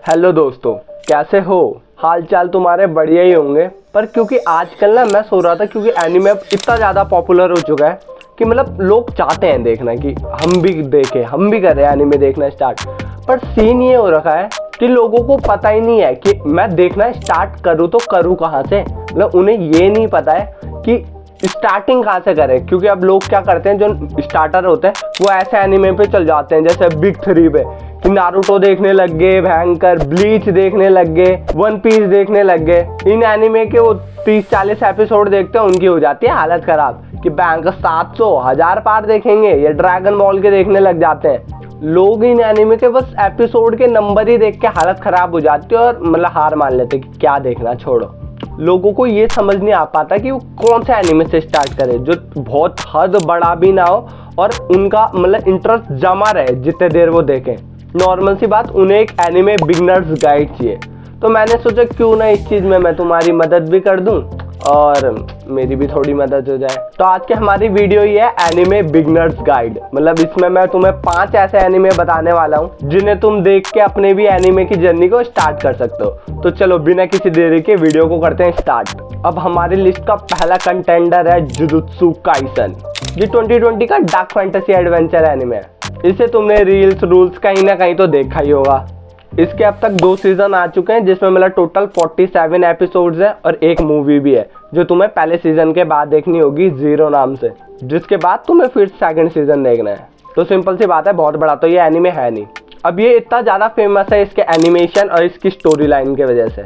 Hello दोस्तों, कैसे हो? हाल चाल तुम्हारे बढ़िया ही होंगे। पर क्योंकि आजकल ना मैं सो रहा था, क्योंकि एनिमे अब इतना ज़्यादा पॉपुलर हो चुका है कि मतलब लोग चाहते हैं देखना कि हम भी देखें, हम भी करें एनिमे देखना स्टार्ट। पर सीन ये हो रखा है कि लोगों को पता ही नहीं है कि मैं देखना स्टार्ट करूँ तो करूँ कहाँ से। मतलब उन्हें ये नहीं पता है कि स्टार्टिंग कहाँ से करें। क्योंकि अब लोग क्या करते हैं, जो स्टार्टर होते हैं वो ऐसे एनिमे पे चल जाते हैं जैसे बिग 3 पे, कि नारुतो देखने लग गए, भयंकर ब्लीच देखने लग गए, वन पीस देखने लग गए। इन एनिमे के वो 30-40 एपिसोड देखते हैं, उनकी हो जाती है हालत खराब कि बैंक 700-1000 पार देखेंगे, या ड्रैगन बॉल के देखने लग जाते हैं। लोग इन एनिमे के बस एपिसोड के नंबर ही देख के हालत खराब हो जाती है और मतलब हार मान लेते कि क्या देखना, छोड़ो। लोगों को ये समझ नहीं आ पाता कि वो कौन सा एनिमे से स्टार्ट करे जो बहुत हद बड़ा भी ना हो और उनका मतलब इंटरेस्ट जमा रहे जितने देर वो देखें। नॉर्मल सी बात, उन्हें एक एनिमे बिगनर्स गाइड चाहिए। तो मैंने सोचा क्यों ना इस चीज़ में मैं तुम्हारी मदद भी कर दूं और मेरी भी थोड़ी मदद हो जाए। तो आज की हमारी वीडियो ये है एनिमे बिगनर्स गाइड। मतलब इसमें मैं तुम्हें 5 ऐसे एनिमे बताने वाला हूँ जिन्हें तुम देख के अपने भी एनिमे की जर्नी को स्टार्ट कर सकते हो। तो चलो बिना किसी देरी के वीडियो को करते हैं स्टार्ट। अब हमारी लिस्ट का पहला कंटेंडर है जुजुत्सु काइसन। ये 2020 का डार्क फैंटेसी एडवेंचर एनिमे है। इसे तुमने रील्स रूल्स कहीं ना कहीं तो देखा ही होगा। इसके अब तक 2 सीजन आ चुके हैं जिसमें मतलब टोटल 47 एपिसोड्स है और एक मूवी भी है जो तुम्हें पहले सीजन के बाद देखनी होगी, जीरो नाम से, जिसके बाद तुम्हें फिर सेकंड सीजन देखना है। तो सिंपल सी बात है, बहुत बड़ा तो ये एनिमे है नहीं। अब ये इतना ज़्यादा फेमस है इसके एनिमेशन और इसकी स्टोरी लाइन की वजह से।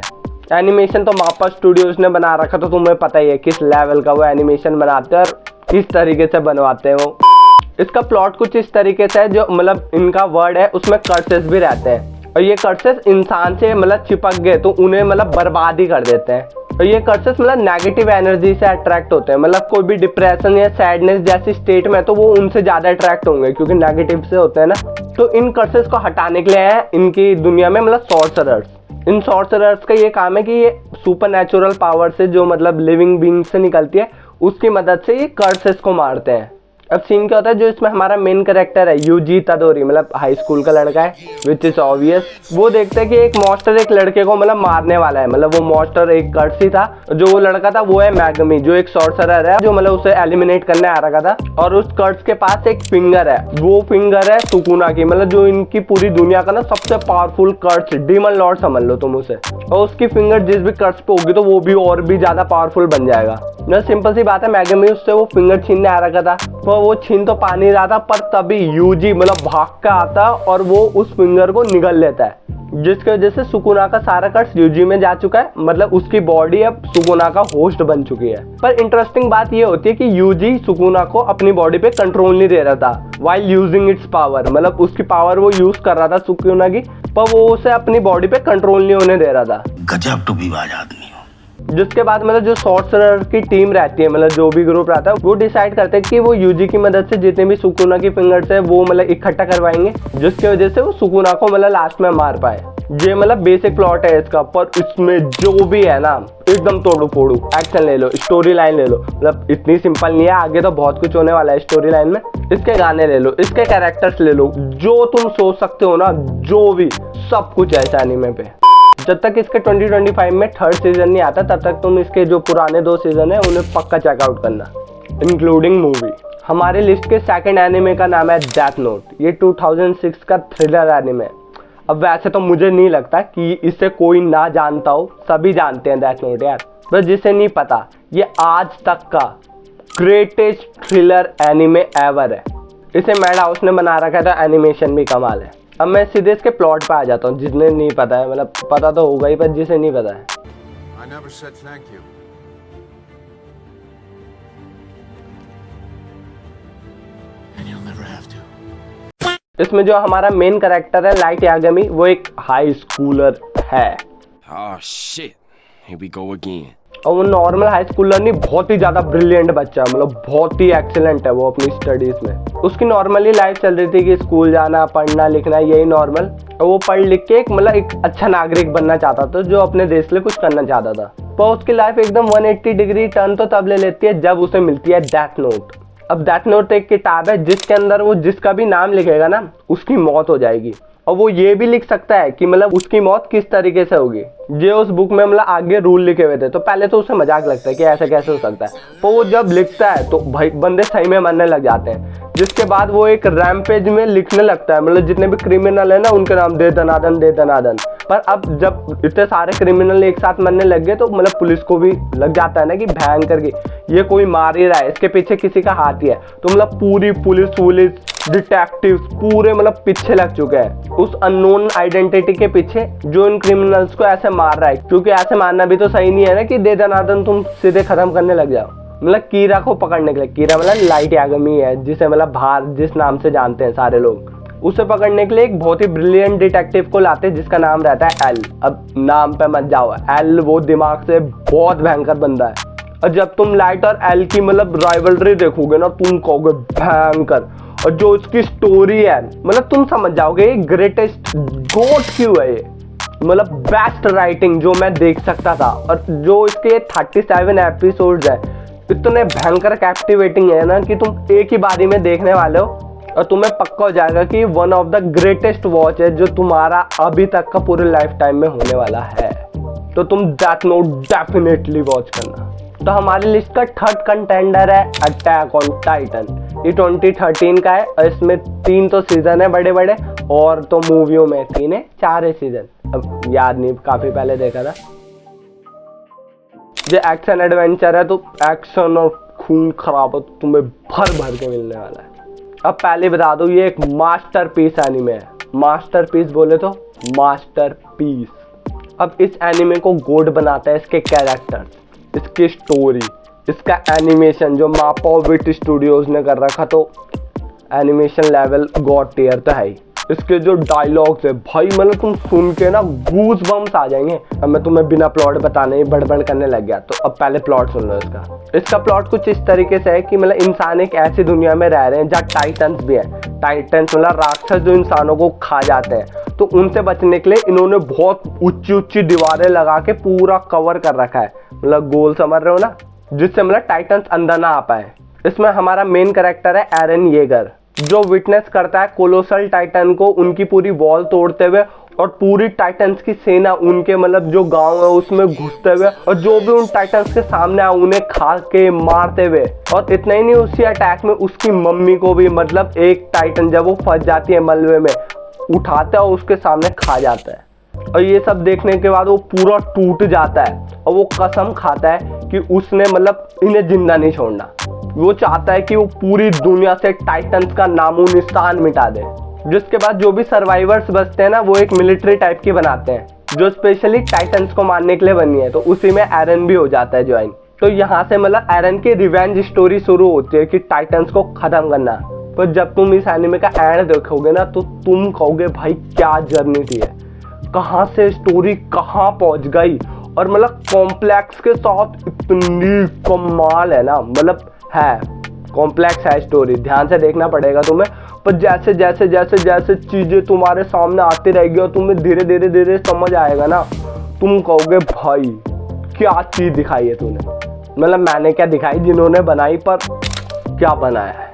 एनिमेशन तो मापा स्टूडियोज ने बना रखा, तो तुम्हें पता ही है किस लेवल का वो एनिमेशन बनाते हैं और किस तरीके से बनवाते हैं वो। इसका प्लॉट कुछ इस तरीके से है, जो मतलब इनका वर्ड है उसमें कर्सेस भी रहते हैं और ये कर्सेस इंसान से मतलब चिपक गए तो उन्हें मतलब बर्बाद ही कर देते हैं। और ये कर्सेस मतलब नेगेटिव एनर्जी से अट्रैक्ट होते हैं। मतलब कोई भी डिप्रेशन या सैडनेस जैसी स्टेट में तो वो उनसे ज़्यादा अट्रैक्ट होंगे क्योंकि नेगेटिव से होते हैं ना। तो इन कर्सेस को हटाने के लिए है इनकी दुनिया में मतलब सॉर्सरर्स। इन सॉर्सरर्स का ये काम है कि ये सुपर नेचुरल पावर से जो मतलब लिविंग बीइंग से निकलती है उसकी मदद से ये कर्सेस को मारते हैं। अब सीन क्या होता है, जो इसमें हमारा मेन कैरेक्टर है यूजी तदोरी, मतलब हाई स्कूल का लड़का है, विच इज ऑब्वियस। वो देखता है कि एक मॉन्स्टर एक लड़के को मतलब मारने वाला है। मतलब वो मॉन्स्टर एक कर्स ही था। जो वो लड़का था वो है मैगमी, जो एक सॉर्सरर है जो मतलब उसे एलिमिनेट करने आ रखा था। और उस कर्स के पास एक फिंगर है, वो फिंगर है सुकुना की, मतलब जो इनकी पूरी दुनिया का ना सबसे पावरफुल कर्स, डीमन लॉर्ड समझ लो तुम उसे। और उसकी फिंगर जिस भी कर्स पे होगी तो वो भी और भी ज्यादा पावरफुल बन जाएगा। मतलब सिंपल सी बात है, मैगमी उससे वो फिंगर छीनने आ रखा था, तो वो छीन तो पा नहीं रहा था, पर तभी यूजी मतलब भाग के आता और वो उस फिंगर को निगल लेता है, जिसकी वजह से सुकुना का सारा कर्स यूजी में जा चुका है। मतलब उसकी बॉडी अब सुकुना का होस्ट बन चुकी है। पर इंटरेस्टिंग बात ये होती है कि यूजी सुकुना को अपनी बॉडी पे कंट्रोल नहीं दे रहा था वाइल यूजिंग इट्स पावर। मतलब उसकी पावर वो यूज कर रहा था सुकुना की, पर वो उसे अपनी बॉडी पे कंट्रोल नहीं होने दे रहा था। गजब टूबीबाज आदमी। जिसके बाद मतलब जो सॉर्सरर की टीम रहती है, मतलब जो भी ग्रुप रहता है, वो डिसाइड करते हैं कि वो यूजी की मदद से जितने भी सुकुना की फिंगर्स है वो मतलब इकट्ठा करवाएंगे, जिसकी वजह से वो सुकुना को मतलब लास्ट में मार पाए। ये मतलब बेसिक प्लॉट है इसका। पर इसमें जो भी है ना एकदम तोड़ू फोड़ू। एक्शन ले लो, स्टोरी लाइन ले लो, मतलब इतनी सिंपल नहीं है, आगे तो बहुत कुछ होने वाला है स्टोरी लाइन में। इसके गाने ले लो, इसके कैरेक्टर्स ले लो, जो तुम सोच सकते हो ना, जो भी सब कुछ है इस एनीमे पे। जब तक इसके 2025 में 3rd सीजन नहीं आता तब तक तुम इसके जो पुराने 2 सीजन है उन्हें पक्का चेकआउट करना, इंक्लूडिंग मूवी। हमारे लिस्ट के सेकंड एनिमे का नाम है डेथ नोट। ये 2006 का थ्रिलर एनिमे है। अब वैसे तो मुझे नहीं लगता कि इसे कोई ना जानता हो, सभी जानते हैं डेथ नोट यार। बस जिसे नहीं पता, ये आज तक का ग्रेटेस्ट थ्रिलर एनिमे एवर है। इसे मैड हाउस ने बना रखा था, एनिमेशन भी कमाल है। अब मैं सीधे इसके प्लॉट पे आ जाता हूँ। जिसने नहीं पता है, मतलब पता तो होगा ही, पर जिसे नहीं पता है, I never said thank you. And you'll never have to. इसमें जो हमारा मेन कैरेक्टर है लाइट यागमी, वो एक हाई स्कूलर है। Oh shit, here we go again. और वो नॉर्मल हाई स्कूलर नहीं, बहुत ही ज़्यादा ब्रिलियंट बच्चा है। मतलब बहुत ही एक्सीलेंट है वो अपनी स्टडीज़ में। उसकी नॉर्मली लाइफ चल रही थी कि स्कूल जाना, पढ़ना लिखना, यही नॉर्मल। और वो पढ़ लिख के मतलब एक अच्छा नागरिक बनना चाहता था जो अपने देश के लिए कुछ करना चाहता था। पर उसकी लाइफ एकदम 180 डिग्री टर्न तो तब ले लेती है जब उसे मिलती है डेथ नोट। अब डेथ नोट एक किताब है जिसके अंदर वो जिसका भी नाम लिखेगा ना उसकी मौत हो जाएगी, और वो ये भी लिख सकता है कि मतलब उसकी मौत किस तरीके से होगी। ये उस बुक में मतलब आगे रूल लिखे हुए थे, तो पहले तो उसे मजाक लगता है कि ऐसा कैसे हो सकता है, तो वो जब लिखता है तो भाई बंदे सही में मरने लग जाते हैं। जिसके बाद वो एक रैम्पेज में लिखने लगता है, मतलब जितने भी क्रिमिनल है ना उनके नाम दे दनादन दे दनादन। पर अब जब इतने सारे क्रिमिनल एक साथ मरने लग गए तो मतलब पुलिस को भी लग जाता है ना कि भयंकर की ये कोई मार ही रहा है, इसके पीछे किसी का हाथ ही है। तो मतलब पूरी पुलिस डिटेक्टिव्स पूरे मतलब पीछे लग चुके हैं उस अननोन आइडेंटिटी के पीछे जो इन क्रिमिनल्स को ऐसे मार रहा है, क्योंकि ऐसे मारना भी तो सही नहीं है ना कि दे दनादन तुम सीधे खत्म करने लग जाओ। मतलब कीरा को पकड़ने के लिए, कीरा मतलब लाइट यागमी है जिसे मतलब बाहर जिस नाम से जानते हैं सारे लोग, उसे पकड़ने के लिए एक बहुत ही ब्रिलियंट डिटेक्टिव को लाते हैं जिसका नाम रहता है एल। अब नाम पे मत जाओ, एल वो दिमाग से बहुत भयंकर बंदा है, और जब तुम लाइट और एल की मतलब राइवलरी देखोगे ना तुम कहोगे भयंकर। और जो उसकी स्टोरी है मतलब तुम समझ जाओगे ग्रेटेस्ट गोट क्यों है ये, मतलब बेस्ट राइटिंग जो मैं देख सकता था। और जो इसके 37 एपिसोड्स है इतने भयंकर कैप्टिवेटिंग है ना कि तुम एक ही बारी में देखने वाले हो और तुम्हें पक्का हो जाएगा कि one of the greatest watch है जो तुम्हारा अभी तक का पूरे लाइफ टाइम में होने वाला है। तो तुम डेथ नोट डेफिनेटली वॉच करना। तो हमारी लिस्ट का थर्ड कंटेंडर है अटैक ऑन टाइटन। ये 2013 का है और इसमें 3 तो सीजन है बड़े बड़े, और तो मूवियों में 3 है 4 है सीजन, अब याद नहीं, काफी पहले देखा था। ये एक्शन एडवेंचर है तो एक्शन और खून खराब तुम्हें भर भर के मिलने वाला है। अब पहले बता दो ये एक मास्टरपीस एनिमे है, मास्टरपीस बोले तो मास्टरपीस। अब इस एनिमे को गोड बनाता है इसके कैरेक्टर, इसकी स्टोरी, इसका एनिमेशन जो मापा विट स्टूडियोज ने कर रखा, तो एनिमेशन लेवल गॉड टियर तो है ही। इसके जो डायलॉग्स है भाई मतलब तुम सुन के ना गूज बम्स आ जाएंगे। अब मैं तुम्हें बिना प्लॉट बताने ही बड़बड़ करने लग गया, तो अब पहले प्लॉट सुन लो इसका प्लॉट कुछ इस तरीके से है कि मतलब इंसान एक ऐसी दुनिया में रह रहे हैं जहाँ टाइटन्स भी हैं। टाइटन्स मतलब राक्षस जो इंसानों को खा जाते हैं, तो उनसे बचने के लिए इन्होंने बहुत ऊंची दीवारें लगा के पूरा कवर कर रखा है, मतलब गोल समझ रहे हो ना, जिससे मतलब टाइटन्स अंदर ना आ पाए। इसमें हमारा मेन कैरेक्टर है एरन येगर, जो विटनेस करता है कोलोसल टाइटन को उनकी पूरी वॉल तोड़ते हुए और पूरी टाइटन्स की सेना उनके मतलब जो गांव है उसमें घुसते हुए, और जो भी उन टाइटन्स के सामने आए उन्हें खा के मारते हुए। और इतना ही नहीं, उसी अटैक में उसकी मम्मी को भी मतलब एक टाइटन जब वो फंस जाती है मलबे में उठाता है और उसके सामने खा जाता है। और ये सब देखने के बाद वो पूरा टूट जाता है और वो कसम खाता है कि उसने मतलब इन्हें जिंदा नहीं छोड़ना। वो चाहता है कि वो पूरी दुनिया से टाइटन्स का नामो निशान मिटा दे। जिसके बाद जो भी सर्वाइवर्स बचते हैं ना वो एक मिलिट्री टाइप की बनाते हैं जो स्पेशली टाइटन्स को मारने के लिए बनी है, तो उसी में एरन भी हो जाता है ज्वाइन। तो यहाँ से मतलब एरन की रिवेंज स्टोरी शुरू होती है कि टाइटन्स को खत्म करना। पर जब तुम इस एनिमे का एंड देखोगे ना तो तुम कहोगे भाई क्या जर्नी थी है, कहाँ से स्टोरी कहाँ पहुंच गई, और मतलब कॉम्प्लेक्स के साथ इतनी कमाल है ना, मतलब है कॉम्प्लेक्स है स्टोरी, ध्यान से देखना पड़ेगा तुम्हें। पर जैसे जैसे जैसे जैसे चीजें तुम्हारे सामने आती रहेगी और तुम्हें धीरे धीरे धीरे समझ आएगा ना, तुम कहोगे भाई क्या चीज दिखाई है तूने, मतलब मैंने क्या दिखाई, जिन्होंने बनाई, पर क्या बनाया है,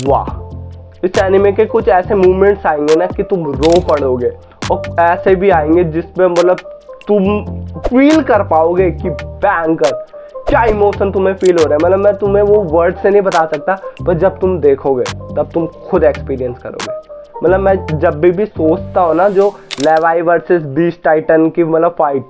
वाह। इस एनिमे के कुछ ऐसे मूवमेंट्स आएंगे ना कि तुम रो पड़ोगे, और ऐसे भी आएंगे जिसमें मतलब तुम फील कर पाओगे कि भयंकर क्या इमोशन तुम्हें फील हो रहा है। मतलब मैं तुम्हें वो वर्ड से नहीं बता सकता, पर जब तुम देखोगे तब तुम खुद एक्सपीरियंस करोगे। मतलब मैं जब भी सोचता हूँ ना जो लेवाई वर्सेस बीस्ट टाइटन की मतलब फाइट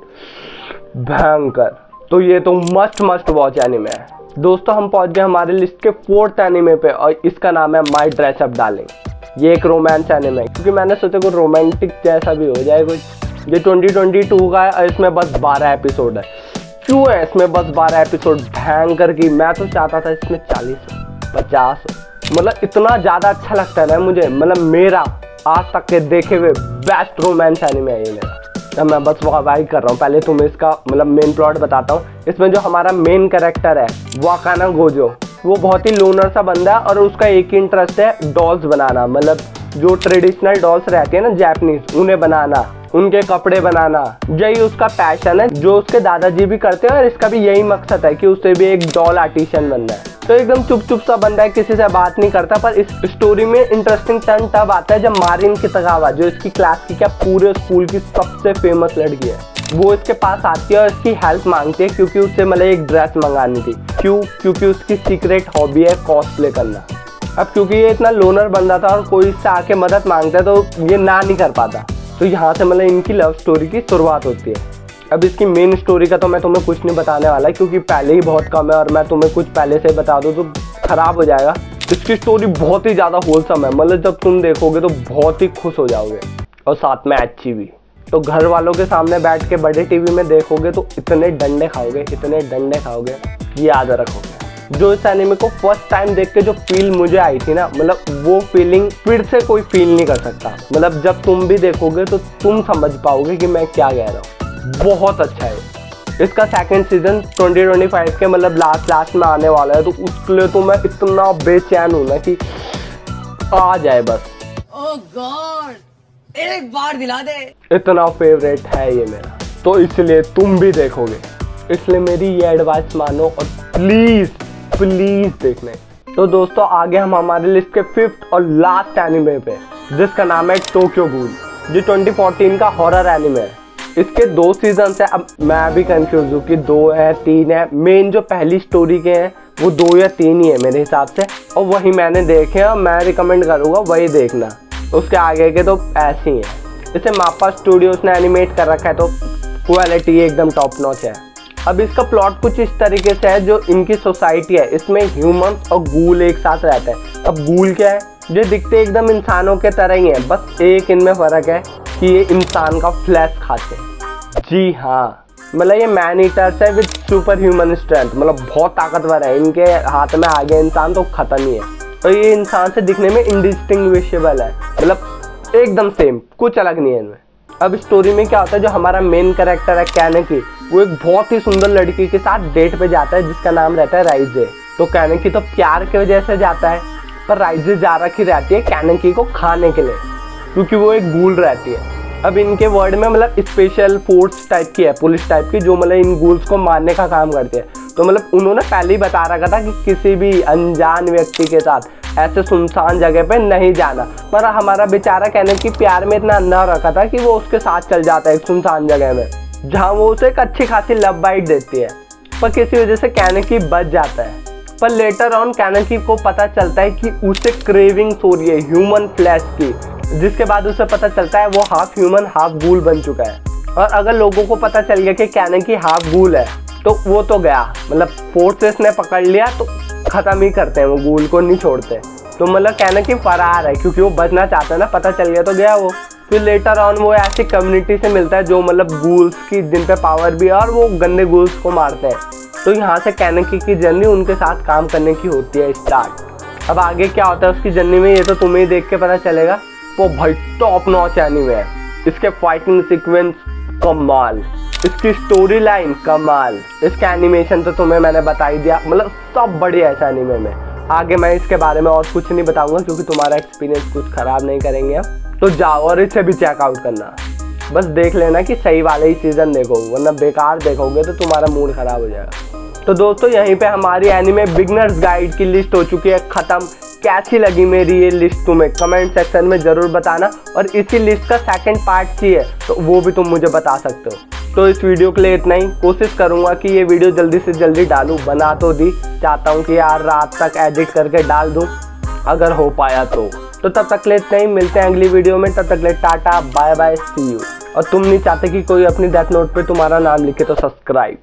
भयंकर, तो ये तो मस्ट वॉच एनिमे है। दोस्तों हम पहुंच गए हमारे लिस्ट के 4th एनिमे पे, और इसका नाम है माई ड्रेस अप डार्लिंग। ये एक रोमांस एनिमे है, क्योंकि मैंने सोचा कुछ रोमांटिक जैसा भी हो जाए कुछ। ये 2022 का है और इसमें बस 12 एपिसोड है। क्यों है इसमें बस 12 एपिसोड, भयंकर की। मैं तो चाहता था इसमें 40 हो 50 हो, मतलब इतना ज़्यादा अच्छा लगता है ना मुझे। मतलब मेरा आज तक के देखे हुए बेस्ट रोमांस एनिमे है ये मेरा। अब मैं बस वाई कर रहा हूँ, पहले तुम्हें इसका मतलब मेन प्लॉट बताता हूँ। इसमें जो हमारा मेन कैरेक्टर है वाकाना गोजो, वो बहुत ही लोनर सा बंदा है और उसका एक ही इंटरेस्ट है डॉल्स बनाना, मतलब जो ट्रेडिशनल डॉल्स रहती है ना जापानीज, उन्हें बनाना, उनके कपड़े बनाना, यही उसका पैशन है जो उसके दादाजी भी करते हैं, और इसका भी यही मकसद है कि उसे भी एक डॉल आर्टिशियन बनना है। तो एकदम चुप सा बंदा है, किसी से बात नहीं करता। पर इस स्टोरी में इंटरेस्टिंग टर्न तब आता है जब मारिन कितागावा, जो इसकी क्लास की क्या पूरे स्कूल की सबसे फेमस लड़की है, वो इसके पास आती है और इसकी हेल्प मांगती है क्योंकि उसे मतलब एक ड्रेस मंगानी थी। क्यों? क्योंकि उसकी सीक्रेट हॉबी है कॉस्प्ले करना। अब क्योंकि ये इतना लोनर बंदा था और कोई इससे आके मदद मांगता है तो ये ना नहीं कर पाता। तो यहाँ से मतलब इनकी लव स्टोरी की शुरुआत होती है। अब इसकी मेन स्टोरी का तो मैं तुम्हें कुछ नहीं बताने वाला क्योंकि पहले ही बहुत कम है और मैं तुम्हें कुछ पहले से बता दूँ तो ख़राब हो जाएगा। इसकी स्टोरी बहुत ही ज़्यादा होलसम है, मतलब जब तुम देखोगे तो बहुत ही खुश हो जाओगे और साथ में अच्छी भी। तो घर वालों के सामने बैठ के बड़े टीवी में देखोगे तो इतने डंडे खाओगे कि याद रखोगे। जो इस एनिमे को फर्स्ट टाइम देख के जो फील मुझे आई थी ना, मतलब वो फीलिंग फिर से कोई फील नहीं कर सकता। मतलब जब तुम भी देखोगे तो तुम समझ पाओगे कि मैं क्या कह रहा हूँ। बहुत अच्छा है। इसका सेकंड सीजन 2025 के मतलब लास्ट में आने वाला है, तो उसके लिए तो मैं इतना बेचैन हूँ ना कि आ जाए बस। ओह गॉड, एक बार दिला दे। इतना फेवरेट है ये मेरा, तो इसलिए तुम भी देखोगे, इसलिए मेरी ये एडवाइस मानो और प्लीज देखने। तो दोस्तों आगे हम हमारे लिस्ट के 5th और लास्ट एनिमे पे, जिसका नाम है टोक्यो गूल, जो 2014 का हॉरर एनिमे है। इसके 2 सीजन है। अब मैं भी कंफ्यूज हूँ कि 2 है 3 है। मेन जो पहली स्टोरी के हैं वो 2 या 3 ही है मेरे हिसाब से, और वही मैंने देखे और मैं रिकमेंड करूँगा वही देखना। उसके आगे के तो ऐसे ही है। इसे मापा स्टूडियोज ने एनिमेट कर रखा है, तो क्वालिटी एकदम टॉप नॉच है। अब इसका प्लॉट कुछ इस तरीके से है, जो इनकी सोसाइटी है इसमें ह्यूमंस और गूल एक साथ रहते हैं। अब गूल क्या है? जो दिखते एकदम इंसानों के तरह ही है, बस एक इनमें फ़र्क है कि ये इंसान का फ्लैश खाते हैं। जी हाँ, मतलब ये मैन ईटर्स है विद सुपर ह्यूमन स्ट्रेंथ, मतलब बहुत ताकतवर है। इनके हाथ में आ गया इंसान तो खत्म ही है। और ये इंसान से दिखने में इंडिस्टिंग्विशेबल है, मतलब एकदम सेम, कुछ अलग नहीं है इनमें। अब स्टोरी में क्या होता है, जो हमारा मेन कैरेक्टर है कैनेकी, वो एक बहुत ही सुंदर लड़की के साथ डेट पे जाता है जिसका नाम रहता है राइजे। तो कैनेकी तो प्यार की वजह से जाता है, पर राइजे जा रखी रहती है कैनेकी को खाने के लिए, क्योंकि वो एक गूल रहती है। अब इनके वर्ड में मतलब स्पेशल फोर्स टाइप की है, पुलिस टाइप की, जो मतलब इन गूल्स को मारने का काम करते हैं। तो मतलब उन्होंने पहले ही बता रखा था कि किसी भी अनजान व्यक्ति के साथ ऐसे सुनसान जगह पे नहीं जाना। पर हमारा बेचारा कैनेकी प्यार में इतना अंधा रखा था कि वो उसके साथ चल जाता है एक सुनसान जगह में, जहाँ वो उसे एक अच्छी खासी लव बाइट देती है। पर किसी वजह से कैनेकी बच जाता है। पर लेटर ऑन कैनेकी को पता चलता है कि उसे क्रेविंग्स हो रही है ह्यूमन फ्लैश की, जिसके बाद उसे पता चलता है वो हाफ ह्यूमन हाफ गूल बन चुका है। और अगर लोगों को पता चल गया कि कैनेकी हाफ गूल है तो वो तो गया, मतलब फोर्सेस ने पकड़ लिया तो ख़त्म ही करते हैं, वो गूल को नहीं छोड़ते। तो मतलब कैनेकी फरार है क्योंकि वो बचना चाहता है ना, पता चल गया तो गया वो। फिर लेटर ऑन वो ऐसी कम्युनिटी से मिलता है जो मतलब गूल्स की जिन पे पावर भी है और वो गंदे गूल्स को मारते हैं। तो यहाँ से कैनेकी की जर्नी उनके साथ काम करने की होती है स्टार्ट। अब आगे क्या होता है उसकी जर्नी में ये तो तुम्हें ही देख के पता चलेगा। वो भाई टॉप नॉच एनीमे है। इसके फाइटिंग सीक्वेंस कमाल, इसकी स्टोरी लाइन कमाल, इसका एनिमेशन तो तुम्हें मैंने बता ही दिया, मतलब सब बढ़िया है एनीमे में। आगे मैं इसके बारे में और कुछ नहीं बताऊंगा क्योंकि तुम्हारा एक्सपीरियंस कुछ ख़राब नहीं करेंगे अब। तो जाओ और इसे भी चेकआउट करना, बस देख लेना कि सही वाले ही सीज़न देखो, वरना बेकार देखोगे तो तुम्हारा मूड ख़राब हो जाएगा। तो दोस्तों यहीं पे हमारी एनीमे बिगनर्स गाइड की लिस्ट हो चुकी है ख़त्म। कैसी लगी मेरी ये लिस्ट तुम्हें कमेंट सेक्शन में ज़रूर बताना, और इसी लिस्ट का सेकंड पार्ट चाहिए तो वो भी तुम मुझे बता सकते हो। तो इस वीडियो के लिए इतना ही। कोशिश करूँगा कि ये वीडियो जल्दी से जल्दी डालूँ, बना तो दी, चाहता हूँ कि यार रात तक एडिट करके डाल दूँ अगर हो पाया तो तब तक ले इतना ही। मिलते हैं अगली वीडियो में, तब तक ले tata bye bye see you. और तुम नहीं चाहते कि कोई अपनी डेथ नोट पे तुम्हारा नाम लिखे तो सब्सक्राइब।